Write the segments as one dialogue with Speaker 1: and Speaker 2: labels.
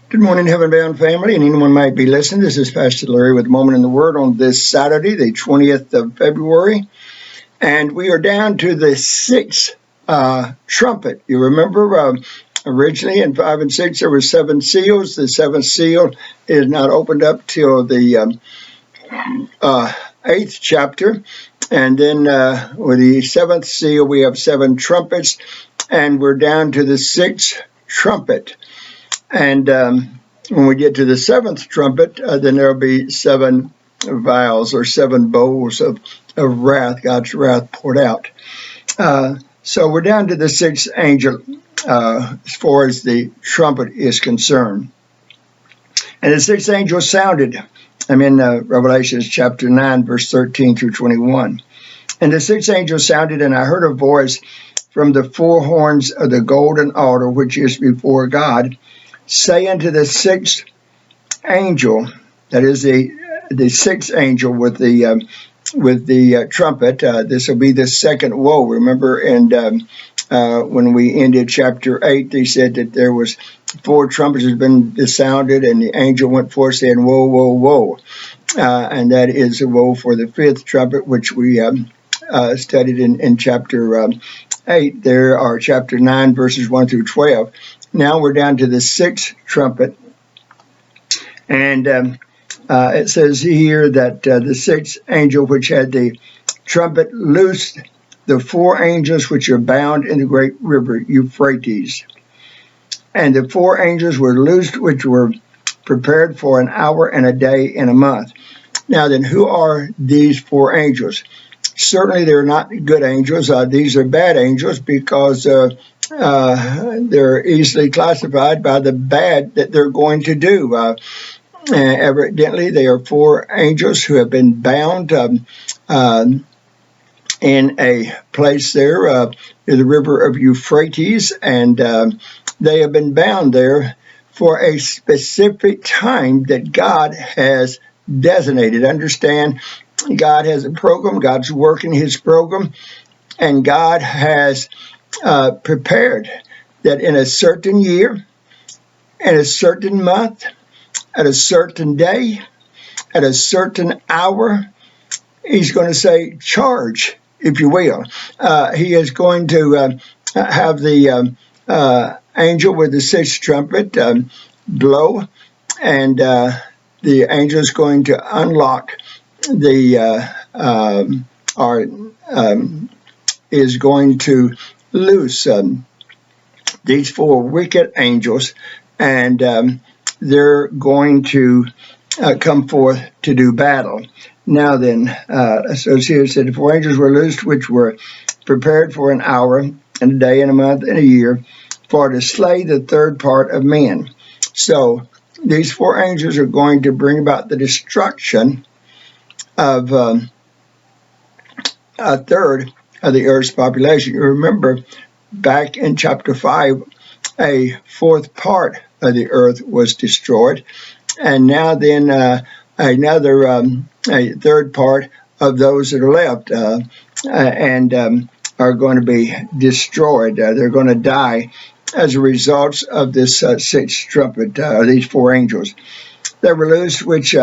Speaker 1: Good morning, Heaven Bound family, and anyone might be listening. This is Pastor Larry with Moment in the Word on this Saturday, the 20th of February, and we are down to the sixth trumpet. You remember originally in 5 and 6 there were seven seals. The seventh seal is not opened up till the eighth chapter, and then with the seventh seal we have seven trumpets, and we're down to the sixth trumpet. And when we get to the seventh trumpet, then there'll be seven vials or seven bowls of wrath, God's wrath poured out. So we're down to the sixth angel as far as the trumpet is concerned. And the sixth angel sounded. I'm in Revelation chapter 9, verse 13 through 21. And the sixth angel sounded, and I heard a voice from the four horns of the golden altar, which is before God, say unto the sixth angel, that is the sixth angel with the trumpet. This will be the second woe. Remember, and when we ended chapter 8, they said that there was four trumpets had been sounded, and the angel went forth saying, "Woe, woe, woe!" And that is a woe for the fifth trumpet, which we studied in chapter 8. There are chapter 9, verses 1 through 12. Now we're down to the sixth trumpet, and it says here that the sixth angel which had the trumpet loosed the four angels which are bound in the great river Euphrates. And the four angels were loosed which were prepared for an hour and a day and a month. Now then, who are these four angels? Certainly they're not good angels. These are bad angels because they're easily classified by the bad that they're going to do. Evidently, they are four angels who have been bound in a place there near the river of Euphrates, and they have been bound there for a specific time that God has designated. Understand, God has a program. God's working his program, and God has prepared that in a certain year, in a certain month, at a certain day, at a certain hour, he's going to say, charge, if you will. He is going to have the angel with the sixth trumpet blow, and the angel is going to unlock the, is going to loose these four wicked angels, and they're going to come forth to do battle. Now then, so here it said, the four angels were loosed, which were prepared for an hour and a day and a month and a year, for to slay the third part of men. So these four angels are going to bring about the destruction of a third of the earth's population. You remember back in chapter 5, a fourth part of the earth was destroyed, and now then another a third part of those that are left and are going to be destroyed. They're going to die as a result of this sixth trumpet, these four angels. They were loosed, which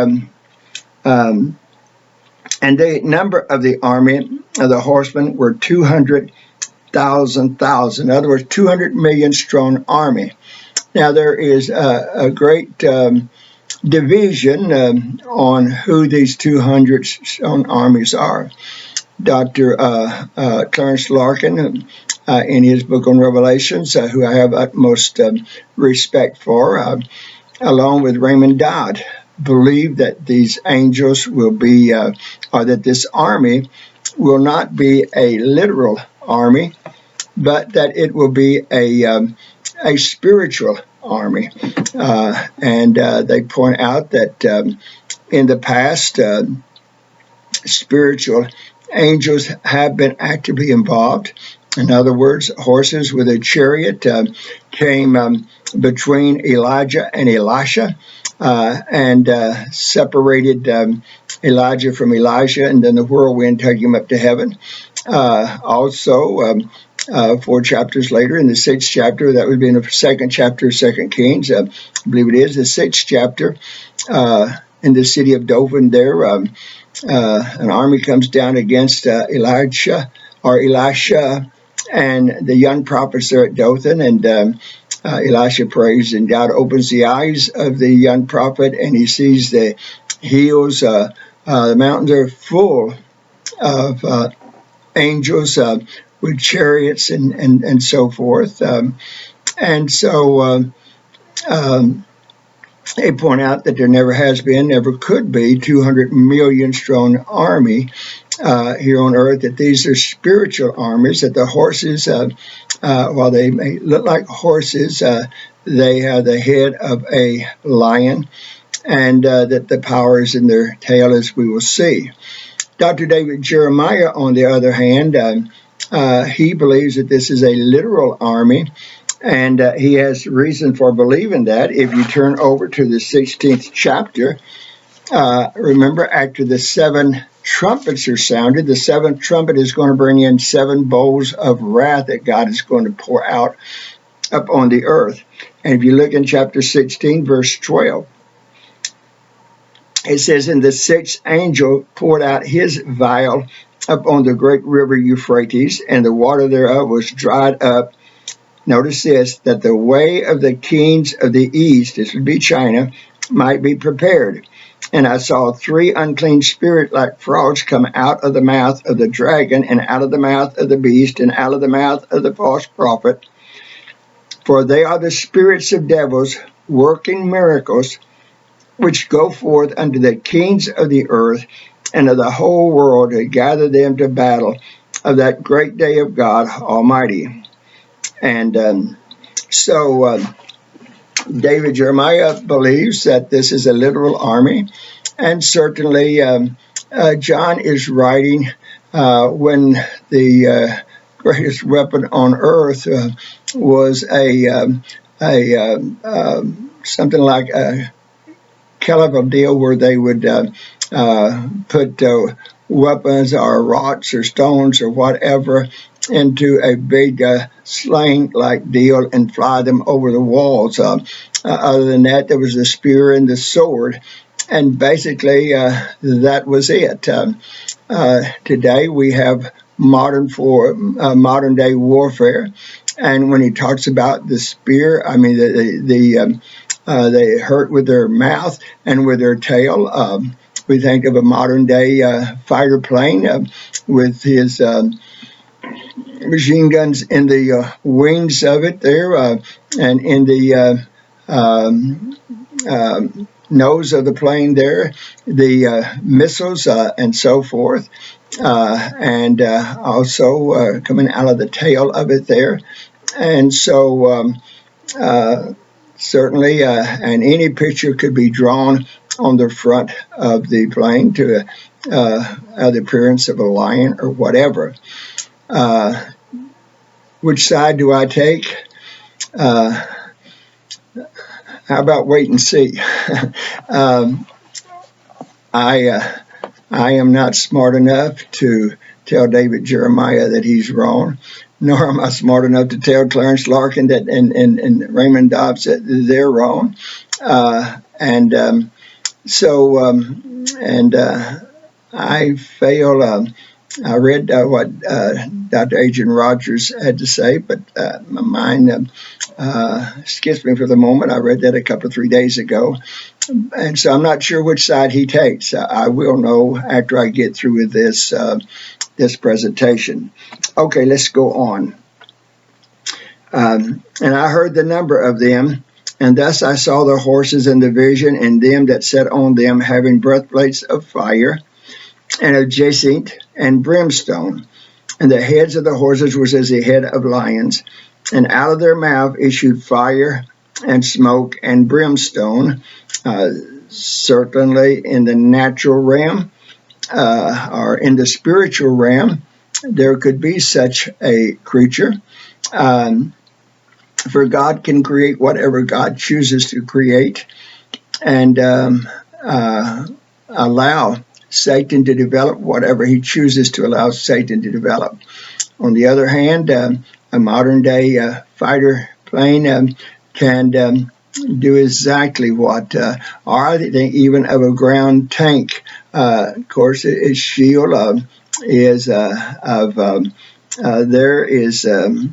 Speaker 1: and the number of the army of the horsemen were 200,000. In other words, 200 million strong army. Now there is a great division on who these 200 strong armies are. Dr. Clarence Larkin, in his book on Revelations, who I have utmost respect for, along with Raymond Dodd, believe that these angels will be, or that this army will not be a literal army, but that it will be a spiritual army. And they point out that in the past, spiritual angels have been actively involved. In other words, horses with a chariot came between Elijah and Elisha and separated Elijah from Elisha, and then the whirlwind took him up to heaven. Also, 4 chapters later, in the 6th chapter, that would be in the 2nd chapter of 2 Kings, I believe it is, the 6th chapter, in the city of Dothan there, an army comes down against Elisha, and the young prophets are at Dothan, and Elisha prays, and God opens the eyes of the young prophet, and he sees the hills, the mountains are full of angels with chariots and so forth. And so they point out that there never has been, never could be, 200 million strong army here on earth, that these are spiritual armies, that the horses, while they may look like horses, they have the head of a lion, and that the power is in their tail, as we will see. Dr. David Jeremiah, on the other hand, he believes that this is a literal army, and he has reason for believing that. If you turn over to the 16th chapter, remember, after the 7 trumpets are sounded, the 7th trumpet is going to bring in 7 bowls of wrath that God is going to pour out upon the earth. And if you look in chapter 16, verse 12, it says, "And the 6th angel poured out his vial upon the great river Euphrates, and the water thereof was dried up." Notice this, that the way of the kings of the east, this would be China, might be prepared. And I saw 3 unclean spirits like frogs come out of the mouth of the dragon, and out of the mouth of the beast, and out of the mouth of the false prophet. For they are the spirits of devils, working miracles, which go forth unto the kings of the earth and of the whole world, to gather them to battle of that great day of God Almighty. And so David Jeremiah believes that this is a literal army, and certainly John is writing when the greatest weapon on earth was something like a caliber deal, where they would put weapons or rocks or stones or whatever into a big sling-like deal and fly them over the walls. Other than that, there was the spear and the sword, and basically that was it. Today we have modern day warfare, and when he talks about the spear, I mean they hurt with their mouth and with their tail. We think of a modern day fighter plane with his machine guns in the wings of it there, and in the nose of the plane there, the missiles and so forth, and also coming out of the tail of it there. And so certainly, and any picture could be drawn on the front of the plane to the appearance of a lion or whatever. Which side do I take? How about wait and see? I am not smart enough to tell David Jeremiah that he's wrong, nor am I smart enough to tell Clarence Larkin that and Raymond Dobbs that they're wrong. I fail. I read what Dr. Adrian Rogers had to say, but my mind skips me for the moment. I read that a couple of 3 days ago, and so I'm not sure which side he takes. I will know after I get through with this presentation. Okay, let's go on. And I heard the number of them, and thus I saw the horses in the vision, and them that sat on them having breastplates of fire, and of jacinth and brimstone. And the heads of the horses was as the head of lions, and out of their mouth issued fire and smoke and brimstone. Certainly in the natural realm or in the spiritual realm, there could be such a creature. For God can create whatever God chooses to create, and allow Satan to develop whatever he chooses to allow Satan to develop. On the other hand, a modern day fighter plane can do exactly what, or I think even of a ground tank. Of course, its shield is there is a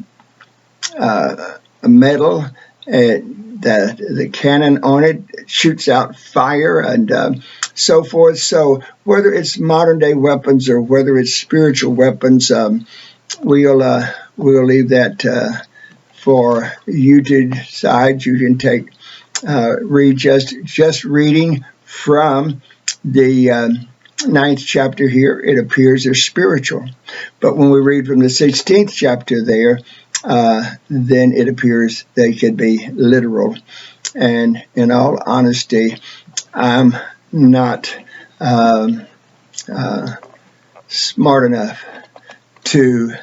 Speaker 1: metal that the cannon on it shoots out fire and so forth. So whether it's modern day weapons or whether it's spiritual weapons, we'll leave that for you to decide. You can read just reading from the ninth chapter here. It appears they're spiritual, but when we read from the 16th chapter there, then it appears they could be literal. And in all honesty, I'm not smart enough to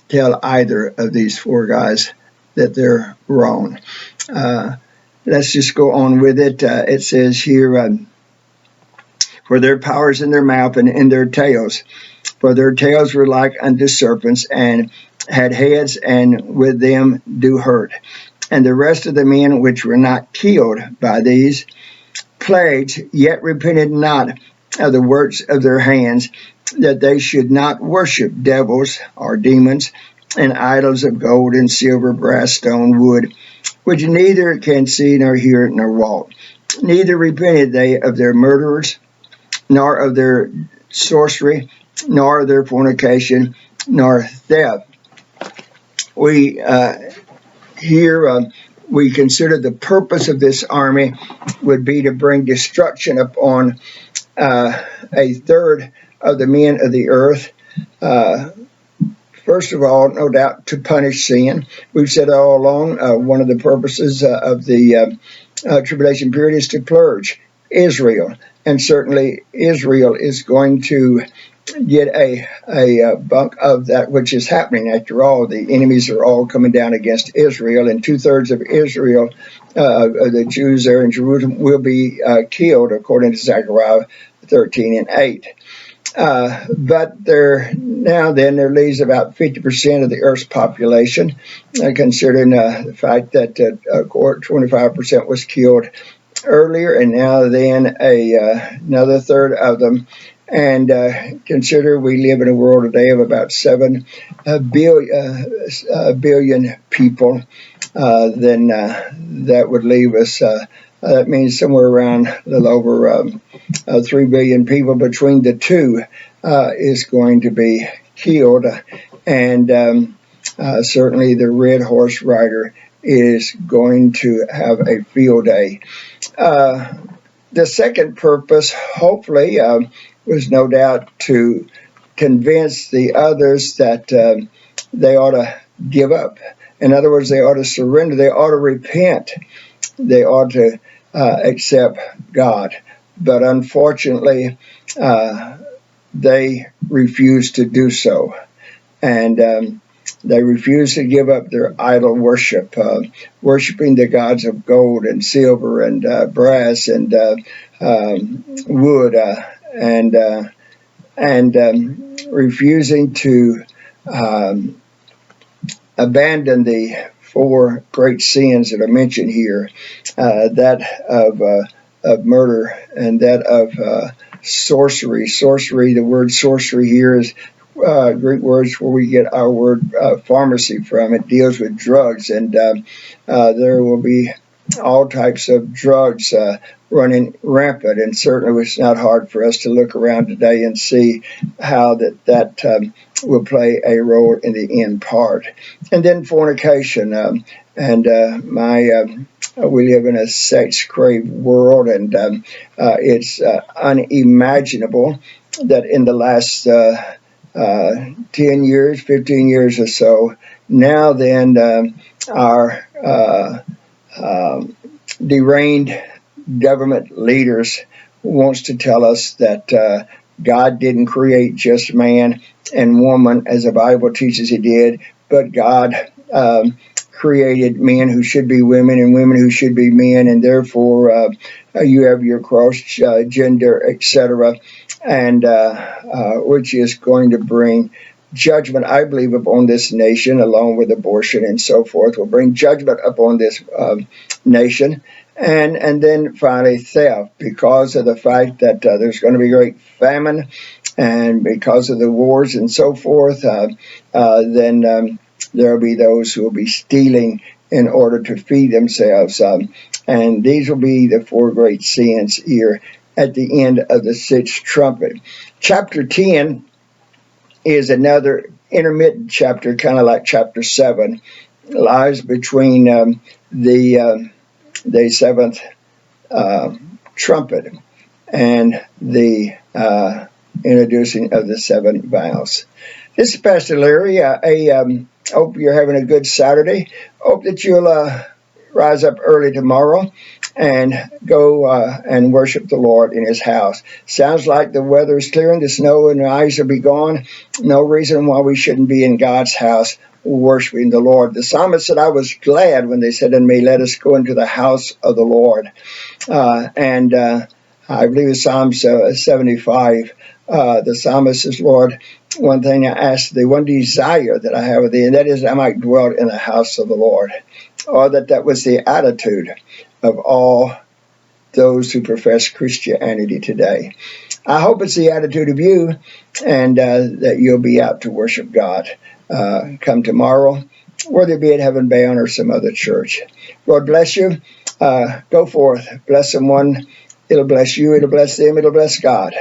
Speaker 1: tell either of these four guys that they're wrong. Let's just go on with it. It says here, for their power is in their mouth and in their tails. For their tails were like unto serpents, and had heads, and with them do hurt. And the rest of the men which were not killed by these plagues, yet repented not of the works of their hands, that they should not worship devils or demons, and idols of gold and silver, brass, stone, wood, which neither can see, nor hear, nor walk. Neither repented they of their murderers, nor of their sorcery, nor of their fornication, nor theft. We we consider the purpose of this army would be to bring destruction upon a third of the men of the earth. First of all, no doubt, to punish sin. We've said all along, one of the purposes of the tribulation period is to purge Israel. And certainly Israel is going to get a bunk of that which is happening. After all, the enemies are all coming down against Israel, and 2/3 of Israel, the Jews there in Jerusalem, will be killed, according to Zechariah 13:8. But there leaves about 50% of the Earth's population, considering the fact that 25% was killed earlier, and now then another third of them. And consider we live in a world today of about 7 billion people. Then that would leave us. That means somewhere around a little over 3 billion people between the two is going to be killed, and certainly the red horse rider is going to have a field day. The second purpose, hopefully, was no doubt to convince the others that they ought to give up. In other words, they ought to surrender. They ought to repent. They ought to accept God. But unfortunately, they refuse to do so. And they refuse to give up their idol worship, worshiping the gods of gold and silver and brass and wood, and refusing to abandon the 4 great sins that are mentioned here, that of murder and that of sorcery. Sorcery, the word sorcery here is Greek words where we get our word pharmacy from. It deals with drugs, and there will be all types of drugs running rampant, and certainly it's not hard for us to look around today and see how that will play a role in the end part. And then fornication, we live in a sex-craved world, and it's unimaginable that in the last 10 years, 15 years or so, now then our deranged government leaders wants to tell us that God didn't create just man and woman as the Bible teaches he did, but God created men who should be women and women who should be men, and therefore you have your cross gender, etc., and which is going to bring judgment, I believe, upon this nation, along with abortion and so forth, will bring judgment upon this nation. And then finally theft, because of the fact that there's going to be great famine, and because of the wars and so forth, then there will be those who will be stealing in order to feed themselves. And these will be the four great sins here at the end of the sixth trumpet. Chapter 10 is another intermittent chapter, kind of like chapter 7. It lies between the seventh trumpet and the introducing of the seven vials. This is Pastor Larry. I hope you're having a good Saturday. Hope that you'll rise up early tomorrow and go and worship the Lord in his house. Sounds like the weather is clearing, the snow and the ice will be gone. No reason why we shouldn't be in God's house worshiping the Lord. The psalmist said, I was glad when they said unto me, let us go into the house of the Lord. And I believe it's Psalm 75. The psalmist says, Lord, one thing I ask thee, one desire that I have of thee, and that is I might dwell in the house of the Lord. Or that was the attitude of all those who profess Christianity today. I hope it's the attitude of you, and that you'll be out to worship God come tomorrow, whether it be at Heaven Bound or some other church. Lord bless you. Go forth. Bless someone. It'll bless you. It'll bless them. It'll bless God.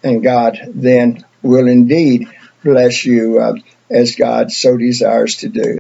Speaker 1: And God then will indeed bless you as God so desires to do.